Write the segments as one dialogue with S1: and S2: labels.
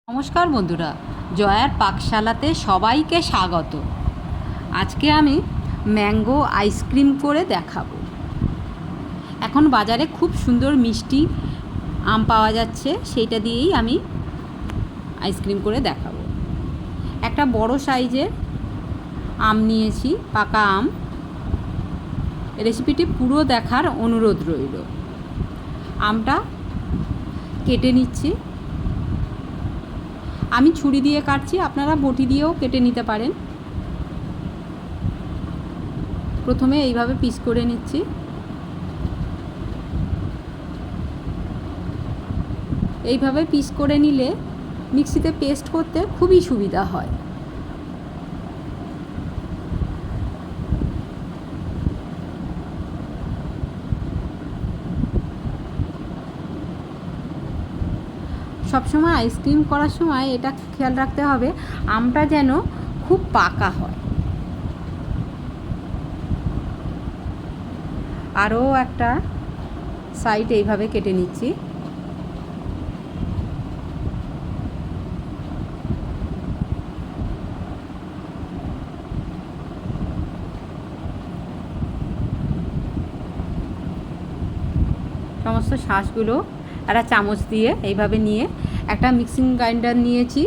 S1: নমস্কার বন্ধুরা, জয়ার পাকশালাতে সবাইকে স্বাগত। আজকে আমি ম্যাঙ্গো আইসক্রিম করে দেখাবো। এখন বাজারে খুব সুন্দর মিষ্টি আম পাওয়া যাচ্ছে, সেইটা দিয়েই আমি আইসক্রিম করে দেখাবো। একটা বড় সাইজের আম নিয়েছি, পাকা আম। রেসিপিটি পুরো দেখার অনুরোধ রইল। আমটা কেটে নিচ্ছি। আমি ছুরি দিয়ে কাটছি, আপনারা বটি দিয়েও কেটে নিতে পারেন। প্রথমে এইভাবে পিস করে নিচ্ছি। এইভাবে পিস করে নিলে মিক্সিতে পেস্ট করতে খুবই সুবিধা হয়। সবসময় আইসক্রিম করার সময় এটা খেয়াল রাখতে হবে, আমটা যেন খুব পাকা হয়। আরও একটা সাইড এইভাবে কেটে নিচ্ছি। সমস্ত শাঁসগুলো একটা চামচ দিয়ে এইভাবে নিয়ে একটা মিক্সিং গ্রাইন্ডার নিয়েছি,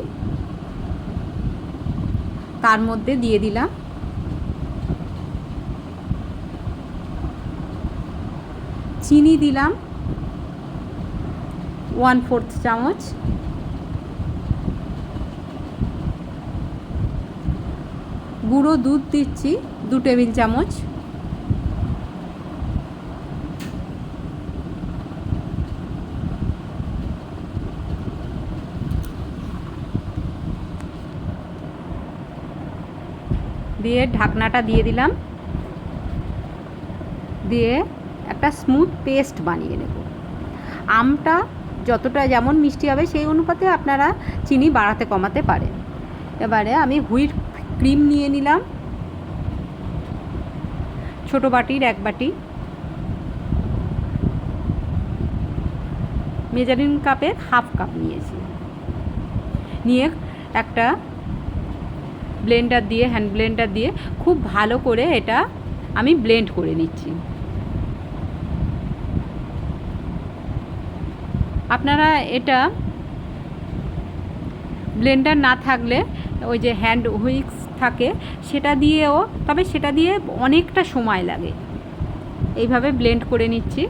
S1: তার মধ্যে দিয়ে দিলাম চিনি, দিলাম 1/4 চামচ, গুঁড়ো দুধ দিচ্ছি 2 টেবিল চামচ, দিয়ে ঢাকনাটা দিয়ে দিলাম। দিয়ে একটা স্মুথ পেস্ট বানিয়ে নেব। আমটা যতটা যেমন মিষ্টি হবে সেই অনুপাতে আপনারা চিনি বাড়াতে কমাতে পারেন। এবারে আমি হুইপ ক্রিম নিয়ে নিলাম, ছোটো বাটির 1 বাটি। মেজারিং কাপের 1/2 কাপ নিয়েছি। নিয়ে একটা ব্লেন্ডার দিয়ে, হ্যান্ড ব্লেন্ডার দিয়ে খুব ভালো করে এটা আমি ব্লেন্ড করে নিচ্ছি। আপনারা এটা ব্লেন্ডার না থাকলে ওই যে হ্যান্ড হুইক্স থাকে সেটা দিয়েও, তবে সেটা দিয়ে অনেকটা সময় লাগে। এইভাবে ব্লেন্ড করে নিচ্ছি।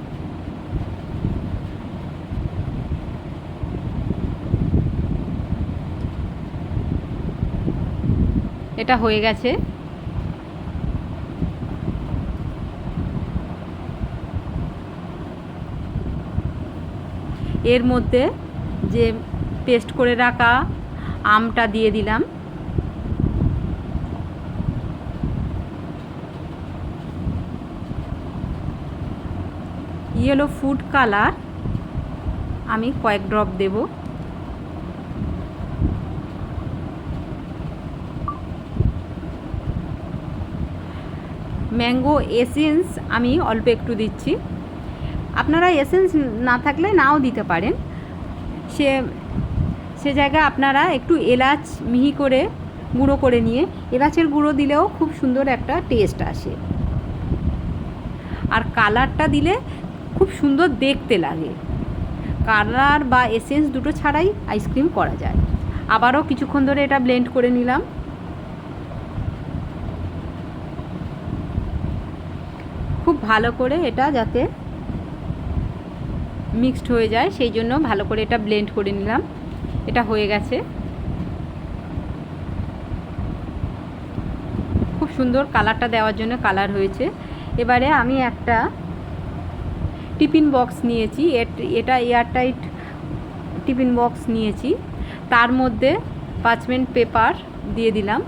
S1: এটা হয়ে গেছে। এর মধ্যে যে পেস্ট করে রাখা আমটা দিয়ে দিলাম। ইয়েলো ফুড কালার আমি কয়েক ড্রপ দেব। ম্যাঙ্গো এসেন্স আমি অল্প একটু দিচ্ছি। আপনারা এসেন্স না থাকলে নাও দিতে পারেন। সে জায়গায় আপনারা একটু এলাচ মিহি করে গুঁড়ো করে নিয়ে, এলাচের গুঁড়ো দিলেও খুব সুন্দর একটা টেস্ট আসে। আর কালারটা দিলে খুব সুন্দর দেখতে লাগে। কালার বা এসেন্স দুটো ছাড়াই আইসক্রিম করা যায়। আবারও কিছুক্ষণ ধরে এটা ব্লেন্ড করে নিলাম। খুব ভালো করে এটা যাতে মিক্সড হয়ে যায় সেই জন্য ভালো করে এটা ব্লেন্ড করে নিলাম। এটা হয়ে গেছে। খুব সুন্দর কালারটা দেওয়ার জন্য কালার হয়েছে। এবারে আমি একটা টিফিন বক্স নিয়েছি, এটা এয়ারটাইট টিফিন বক্স নিয়েছি। তার মধ্যে পার্চমেন্ট পেপার দিয়ে দিলাম।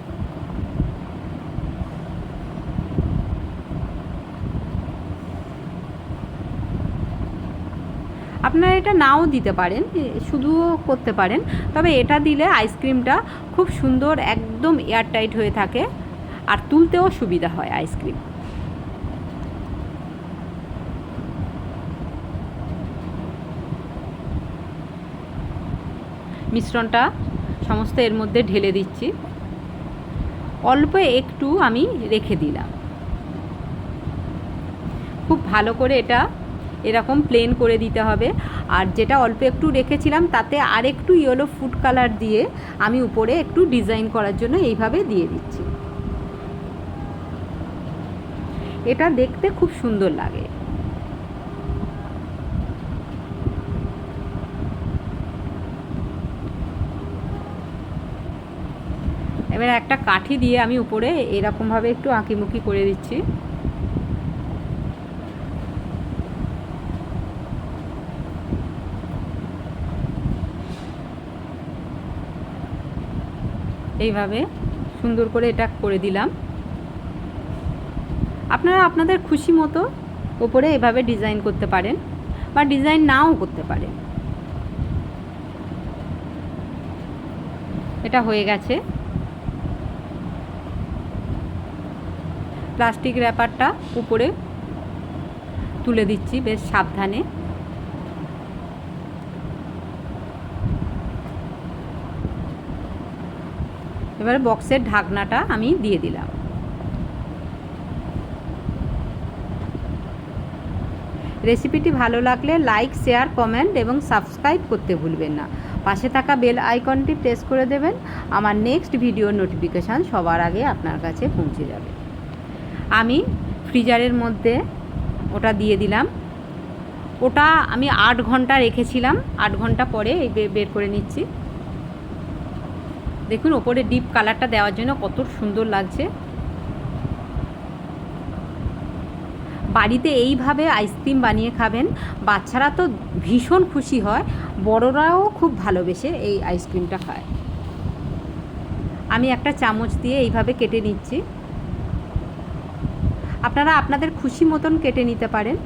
S1: আপনারা এটা নাও দিতে পারেন, শুধুও করতে পারেন, তবে এটা দিলে আইসক্রিমটা খুব সুন্দর একদম এয়ারটাইট হয়ে থাকে আর তুলতেও সুবিধা হয় আইসক্রিম। মিশ্রণটা সমস্ত এর মধ্যে ঢেলে দিচ্ছি। অল্প একটু আমি রেখে দিলাম। খুব ভালো করে এটা এরকম প্লেন করে দিতে হবে। আর যেটা অল্প একটু রেখেছিলাম তাতে আর একটু ইয়েলো ফুড কালার দিয়ে আমি উপরে একটু ডিজাইন করার জন্য এইভাবে দিয়ে দিচ্ছি। এটা দেখতে খুব সুন্দর লাগে। এবার একটা কাঠি দিয়ে আমি উপরে এরকমভাবে একটু আঁকিমুখি করে দিচ্ছি। এইভাবে সুন্দর করে এটা করে দিলাম। আপনারা আপনাদের খুশি মতো ওপরে এভাবে ডিজাইন করতে পারেন বা ডিজাইন নাও করতে পারেন। এটা হয়ে গেছে। প্লাস্টিক র্যাপারটা উপরে তুলে দিচ্ছি বেশ সাবধানে। এবারে বক্সের ঢাকনাটা আমি দিয়ে দিলাম। রেসিপিটি ভালো লাগলে লাইক, শেয়ার, কমেন্ট এবং সাবস্ক্রাইব করতে ভুলবেন না। পাশে থাকা বেল আইকনটি প্রেস করে দেবেন। আমার নেক্সট ভিডিওর নোটিফিকেশান সবার আগে আপনার কাছে পৌঁছে যাবে। আমি ফ্রিজারের মধ্যে ওটা দিয়ে দিলাম। ওটা আমি 8 ঘন্টা রেখেছিলাম। 8 ঘন্টা পরে এই বের করে নিচ্ছি। দেখুন ওপরে ডিপ কালারটা দেওয়ার জন্য কত সুন্দর লাগছে। বাড়িতে এইভাবে আইসক্রিম বানিয়ে খাবেন, বাচ্চারা তো ভীষণ খুশি হয়, বড়রাও খুব ভালোবেসে এই আইসক্রিমটা খায়। আমি একটা চামচ দিয়ে এইভাবে কেটে নিচ্ছি। আপনারা আপনাদের খুশি মতন কেটে নিতে পারেন।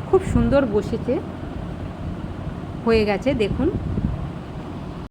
S1: খুব সুন্দর বসেছে, হয়ে গেছে দেখুন।